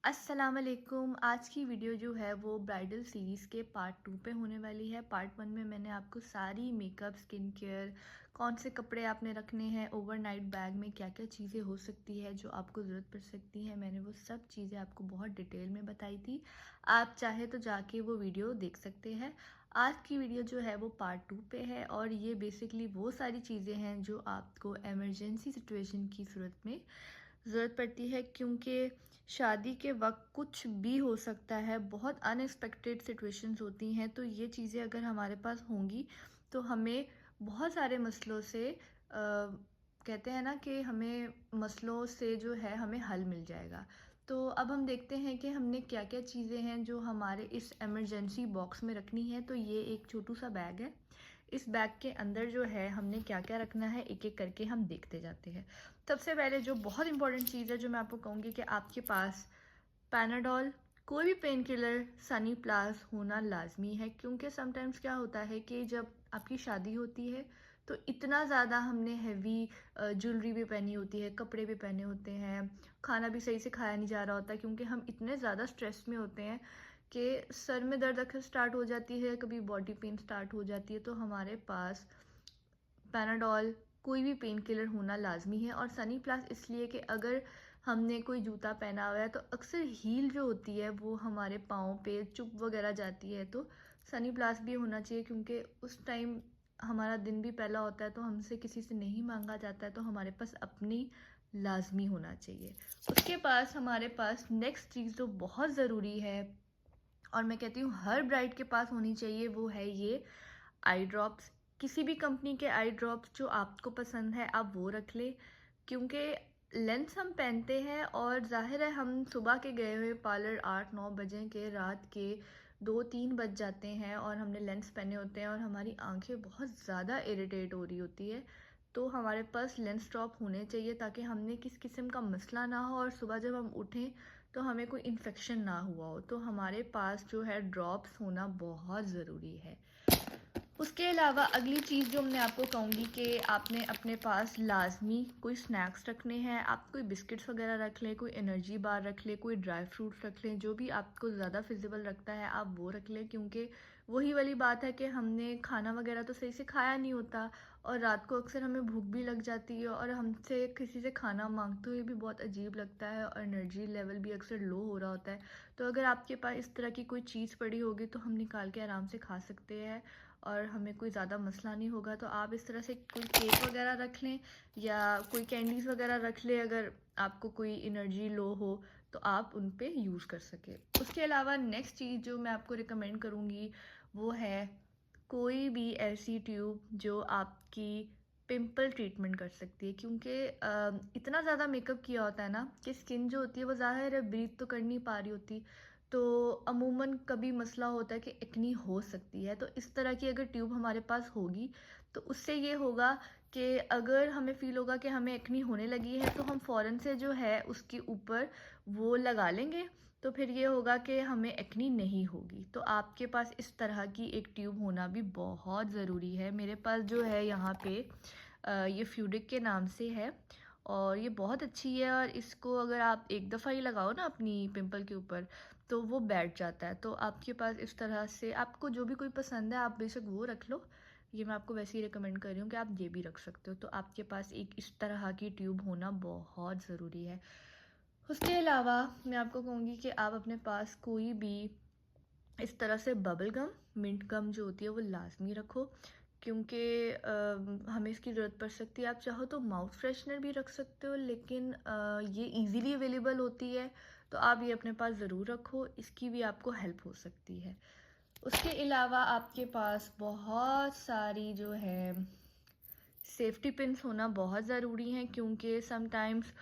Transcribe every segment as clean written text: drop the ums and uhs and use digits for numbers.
अस्सलाम वालेकुम। आज की वीडियो जो है वो ब्राइडल सीरीज़ के पार्ट 2 पे होने वाली है। पार्ट 1 में मैंने आपको सारी मेकअप, स्किन केयर, कौन से कपड़े आपने रखने हैं, ओवरनाइट बैग में क्या-क्या चीज़ें हो सकती है जो आपको ज़रूरत पड़ सकती है, मैंने वो सब चीज़ें आपको बहुत डिटेल में बताई थी। आप चाहे तो जाके वो वीडियो देख सकते हैं। आज की वीडियो जो है वो पार्ट 2 पे है और ये बेसिकली वो सारी चीज़ें हैं जो आपको इमरजेंसी सिचुएशन की सूरत में ज़रूरत पड़ती है, क्योंकि शादी के वक़्त कुछ भी हो सकता है, बहुत अनएक्सपेक्टेड सिचुएशंस होती हैं। तो ये चीज़ें अगर हमारे पास होंगी तो हमें बहुत सारे मसलों से कहते हैं ना कि हमें मसलों से जो है हमें हल मिल जाएगा। तो अब हम देखते हैं कि हमने क्या-क्या चीज़ें हैं जो हमारे इस इमरजेंसी बॉक्स में रखनी है। तो ये एक छोटू-सा बैग है। इस बैग के अंदर जो है हमने क्या-क्या रखना है, एक-एक करके हम देखते जाते हैं। सबसे पहले जो बहुत इंपॉर्टेंट चीज़ है जो मैं आपको कहूँगी कि आपके पास पैनाडोल, कोई भी पेन किलर, सनी प्लस होना लाजमी है, क्योंकि समटाइम्स क्या होता है कि जब आपकी शादी होती है तो इतना ज़्यादा हमने हैवी ज्वेलरी भी पहनी होती है, कपड़े भी पहने होते हैं, खाना भी सही से खाया नहीं जा रहा होता, क्योंकि हम इतने ज़्यादा स्ट्रेस में होते हैं कि सर में दर्द अक्सर स्टार्ट हो जाती है, कभी बॉडी पेन स्टार्ट हो जाती है। तो हमारे पास पैनाडोल, कोई भी पेन किलर होना लाजमी है। और सनी प्लस इसलिए कि अगर हमने कोई जूता पहना हुआ है तो अक्सर हील जो होती है वो हमारे पाँव पे चुभ वगैरह जाती है, तो सनी प्लस भी होना चाहिए, क्योंकि उस टाइम हमारा दिन भी पहला होता है तो हमसे किसी से नहीं मांगा जाता है, तो हमारे पास अपनी लाजमी होना चाहिए। उसके पास हमारे पास नेक्स्ट चीज़ जो बहुत ज़रूरी है और मैं कहती हूँ हर ब्राइड के पास होनी चाहिए, वो है ये आई ड्रॉप्स। किसी भी कंपनी के आई ड्रॉप्स जो आपको पसंद है आप वो रख लें, क्योंकि लेंस हम पहनते हैं और जाहिर है हम सुबह के गए हुए पार्लर 8-9 बजे के, रात के 2-3 बज जाते हैं और हमने लेंस पहने होते हैं और हमारी आंखें बहुत ज़्यादा इरिटेट हो रही होती है। तो हमारे पास लेंस ड्रॉप होने चाहिए ताकि हमने किस किस्म का मसला ना हो और सुबह जब हम उठें तो हमें कोई इन्फेक्शन ना हुआ हो। तो हमारे पास जो है ड्रॉप्स होना बहुत ज़रूरी है। उसके अलावा अगली चीज़ जो मैं आपको कहूँगी कि आपने अपने पास लाजमी कोई स्नैक्स रखने हैं। आप कोई बिस्किट्स वगैरह रख लें, कोई एनर्जी बार रख लें, कोई ड्राई फ्रूट्स रख लें, जो भी आपको ज़्यादा फिजिबल रखता है आप वो रख लें, क्योंकि वही वाली बात है कि हमने खाना वगैरह तो सही से खाया नहीं होता और रात को अक्सर हमें भूख भी लग जाती है और हमसे किसी से खाना मांगते हुए भी बहुत अजीब लगता है और एनर्जी लेवल भी अक्सर लो हो रहा होता है। तो अगर आपके पास इस तरह की कोई चीज़ पड़ी होगी तो हम निकाल के आराम से खा सकते हैं और हमें कोई ज़्यादा मसला नहीं होगा। तो आप इस तरह से कोई केक वगैरह रख लें या कोई कैंडीज़ वगैरह रख लें, अगर आपको कोई एनर्जी लो हो तो आप उन पे यूज़ कर सकें। उसके अलावा नेक्स्ट चीज़ जो मैं आपको रिकमेंड करूँगी वो है कोई भी ऐसी ट्यूब जो आपकी पिंपल ट्रीटमेंट कर सकती है, क्योंकि इतना ज़्यादा मेकअप किया होता है ना कि स्किन जो होती है वो ज़ाहिर है ब्रीथ तो कर नहीं पा रही होती, तो अमूमन कभी मसला होता है कि एक्नी हो सकती है। तो इस तरह की अगर ट्यूब हमारे पास होगी तो उससे ये होगा कि अगर हमें फ़ील होगा कि हमें एक्नी होने लगी है तो हम फ़ौरन से जो है उसके ऊपर वो लगा लेंगे, तो फिर ये होगा कि हमें एक्नी नहीं होगी। तो आपके पास इस तरह की एक ट्यूब होना भी बहुत ज़रूरी है। मेरे पास जो है यहाँ पे ये फ्यूडिक के नाम से है और ये बहुत अच्छी है और इसको अगर आप एक दफ़ा ही लगाओ ना अपनी पिंपल के ऊपर तो वो बैठ जाता है। तो आपके पास इस तरह से आपको जो भी कोई पसंद है आप बेशक वो रख लो। ये मैं आपको वैसे ही रिकमेंड कर रही हूँ कि आप ये भी रख सकते हो। तो आपके पास एक इस तरह की ट्यूब होना बहुत ज़रूरी है। उसके अलावा मैं आपको कहूँगी कि आप अपने पास कोई भी इस तरह से बबल गम, मिंट गम जो होती है वो लाज़मी रखो, क्योंकि हमें इसकी ज़रूरत पड़ सकती है। आप चाहो तो माउथ फ्रेशनर भी रख सकते हो, लेकिन ये ईज़िली अवेलेबल होती है तो आप ये अपने पास ज़रूर रखो, इसकी भी आपको हेल्प हो सकती है। उसके अलावा आपके पास बहुत सारी जो है सेफ्टी पिन्स होना बहुत ज़रूरी हैं, क्योंकि समटाइम्स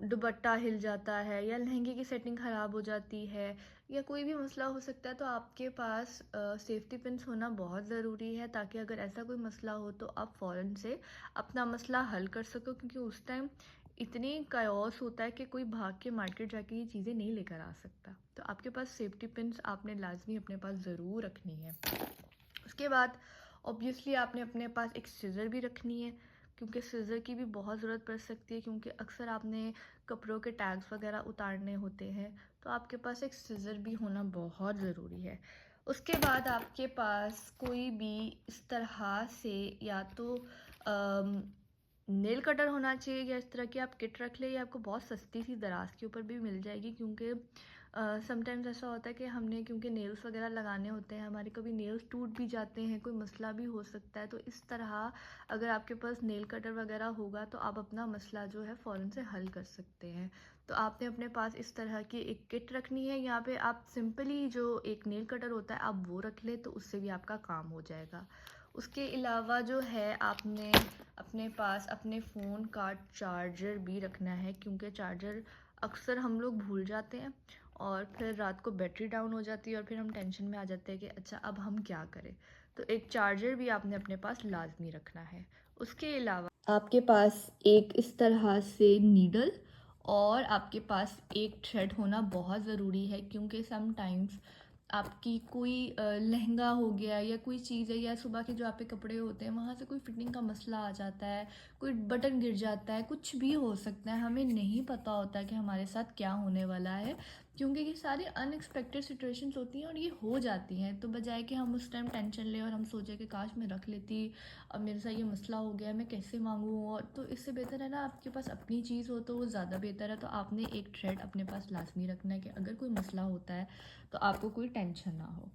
दुपट्टा हिल जाता है या लहंगे की सेटिंग ख़राब हो जाती है या कोई भी मसला हो सकता है, तो आपके पास सेफ्टी पिन्स होना बहुत ज़रूरी है ताकि अगर ऐसा कोई मसला हो तो आप फ़ौरन से अपना मसला हल कर सको, क्योंकि उस टाइम इतनी काओस होता है कि कोई भाग के मार्केट जाके ये चीज़ें नहीं लेकर आ सकता। तो आपके पास सेफ्टी पिन्स आपने लाजमी अपने पास ज़रूर रखनी है। उसके बाद ऑब्वियसली आपने अपने पास एक सिज़र भी रखनी है। क्योंकि सिज़र की भी बहुत ज़रूरत पड़ सकती है, क्योंकि अक्सर आपने कपड़ों के टैग्स वगैरह उतारने होते हैं, तो आपके पास एक सिज़र भी होना बहुत ज़रूरी है। उसके बाद आपके पास कोई भी इस तरह से या तो नेल कटर होना चाहिए, या इस तरह की आप किट रख लें, ये आपको बहुत सस्ती सी दराज के ऊपर भी मिल जाएगी, क्योंकि समटाइम्स ऐसा होता है कि हमने क्योंकि नेल्स वगैरह लगाने होते हैं, हमारे कभी नेल्स टूट भी जाते हैं, कोई मसला भी हो सकता है, तो इस तरह अगर आपके पास नेल कटर वगैरह होगा तो आप अपना मसला जो है फ़ौरन से हल कर सकते हैं। तो आपने अपने पास इस तरह की एक किट रखनी है, यहाँ पे आप सिंपली जो एक नेल कटर होता है आप वो रख लें, तो उससे भी आपका काम हो जाएगा। उसके अलावा जो है आपने अपने पास अपने फ़ोन का चार्जर भी रखना है, क्योंकि चार्जर अक्सर हम लोग भूल जाते हैं और फिर रात को बैटरी डाउन हो जाती है और फिर हम टेंशन में आ जाते हैं कि अच्छा अब हम क्या करें। तो एक चार्जर भी आपने अपने पास लाजमी रखना है। उसके अलावा आपके पास एक इस तरह से नीडल और आपके पास एक थ्रेड होना बहुत ज़रूरी है, क्योंकि समटाइम्स आपकी कोई लहंगा हो गया या कोई चीज़ है, या सुबह के जो आप पे कपड़े होते हैं वहाँ से कोई फिटिंग का मसला आ जाता है, कोई बटन गिर जाता है, कुछ भी हो सकता है, हमें नहीं पता होता कि हमारे साथ क्या होने वाला है, क्योंकि ये सारी अनएक्सपेक्टेड सिचुएशंस होती हैं और ये हो जाती हैं। तो बजाय कि हम उस टाइम टेंशन लें और हम सोचें कि काश मैं रख लेती, अब मेरे साथ ये मसला हो गया मैं कैसे मांगूँ, और तो इससे बेहतर है ना आपके पास अपनी चीज़ हो तो वो ज़्यादा बेहतर है। तो आपने एक थ्रेड अपने पास लाजमी रखना है कि अगर कोई मसला होता है तो आपको कोई टेंशन ना हो।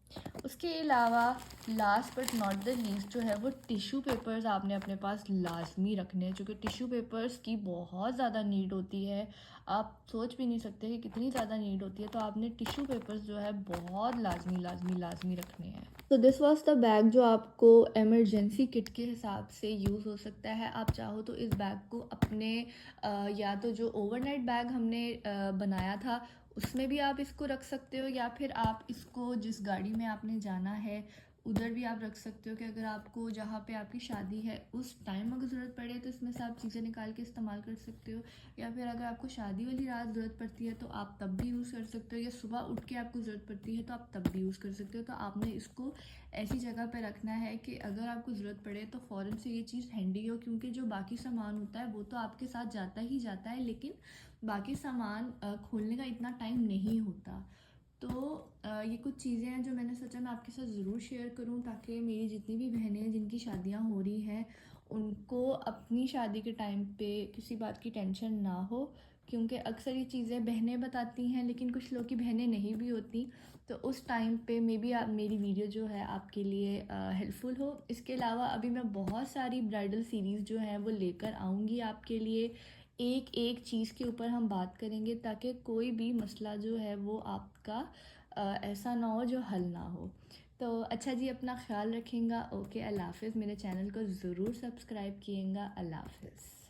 उसके अलावा last but not the least जो है वो टिश्यू पेपर्स आपने अपने पास लाजमी रखने हैं, क्योंकि टिश्यू पेपर्स की बहुत ज़्यादा नीड होती है। आप सोच भी नहीं सकते कि कितनी ज़्यादा नीड होती है, तो आपने टिश्यू पेपर्स जो है बहुत लाजमी लाजमी लाजमी रखने हैं। तो दिस वाज द बैग जो आपको इमरजेंसी किट के हिसाब से यूज़ हो सकता है। आप चाहो तो इस बैग को अपने या तो जो ओवरनाइट बैग हमने बनाया था उसमें भी आप इसको रख सकते हो, या फिर आप इसको जिस गाड़ी में आपने जाना है उधर भी आप रख सकते हो, कि अगर आपको जहाँ पे आपकी शादी है उस टाइम अगर ज़रूरत पड़े तो इसमें से आप चीज़ें निकाल के इस्तेमाल कर सकते हो, या फिर अगर आपको शादी वाली रात ज़रूरत पड़ती है तो आप तब भी यूज़ कर सकते हो, या सुबह उठ के आपको ज़रूरत पड़ती है तो आप तब भी यूज़ कर सकते हो। तो आपने इसको ऐसी जगह पे रखना है कि अगर आपको ज़रूरत पड़े तो फ़ौरन से ये चीज़ हैंडी हो, क्योंकि जो बाकी सामान होता है वो तो आपके साथ जाता ही जाता है, लेकिन बाकी सामान खोलने का इतना टाइम नहीं होता। तो ये कुछ चीज़ें हैं जो मैंने सोचा मैं आपके साथ ज़रूर शेयर करूं, ताकि मेरी जितनी भी बहनें हैं जिनकी शादियां हो रही हैं उनको अपनी शादी के टाइम पे किसी बात की टेंशन ना हो, क्योंकि अक्सर ये चीज़ें बहनें बताती हैं लेकिन कुछ लोग की बहनें नहीं भी होती। तो उस टाइम पे मे बी आप मेरी वीडियो जो है आपके लिए हेल्पफुल हो। इसके अलावा अभी मैं बहुत सारी ब्राइडल सीरीज़ जो हैं वो लेकर आऊँगी आपके लिए। एक एक चीज़ के ऊपर हम बात करेंगे, ताकि कोई भी मसला जो है वो आपका ऐसा ना हो जो हल ना हो। तो अच्छा जी, अपना ख्याल रखेंगे। ओके, अल्लाह हाफ़िज़। मेरे चैनल को ज़रूर सब्सक्राइब कीजिएगा। अल्लाह हाफ़िज़।